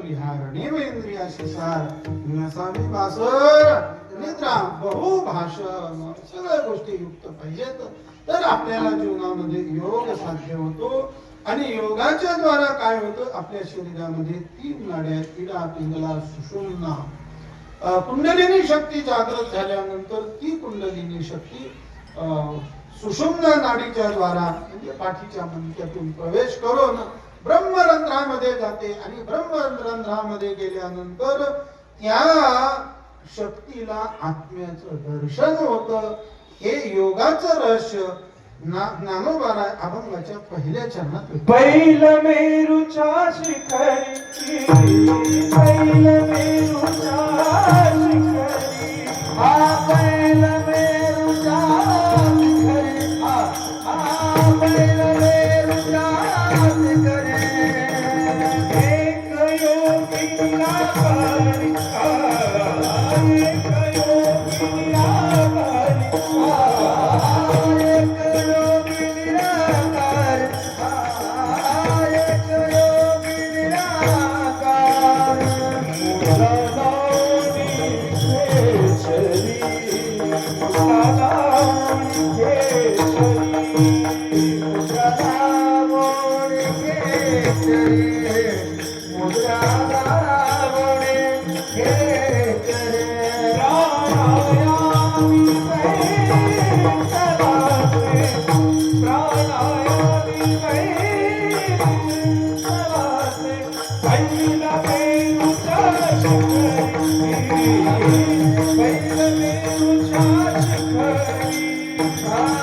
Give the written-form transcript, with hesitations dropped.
विहारणेंद्रियाशी सार नसावी वासर निद्रा बहुभाषण सगळ्या गोष्टी युक्त पाहिजेत तर आपल्याला जीवनामध्ये योग साध्य होतो आणि योगाच्या द्वारा काय होतं आपल्या शरीरामध्ये 3 नाड्या इडा पिंगला सुषुम्ना कुंडलिनी शक्ती जागृत झाल्यानंतर ती कुंडलिनी शक्ती सुषुम्ना नाडीच्या द्वारा म्हणजे पाठीच्या मणक्यातून प्रवेश करून ब्रह्मरंध्रामध्ये जाते आणि ब्रह्मरंध्रामध्ये गेल्यानंतर त्या शक्तीला आत्म्याचं दर्शन होतं हे योगाचं रहस्य ज्ञानोबा अभंगाच्या पहिल्या चरणात पहिलं मेरूच्या शिखरी पहिलं मेरूच्या शिखरी पहिलं मेरूच्या शिखरी पहिलं मेरूच्या शिखरी एक योगी आभारी एक योगी आभारी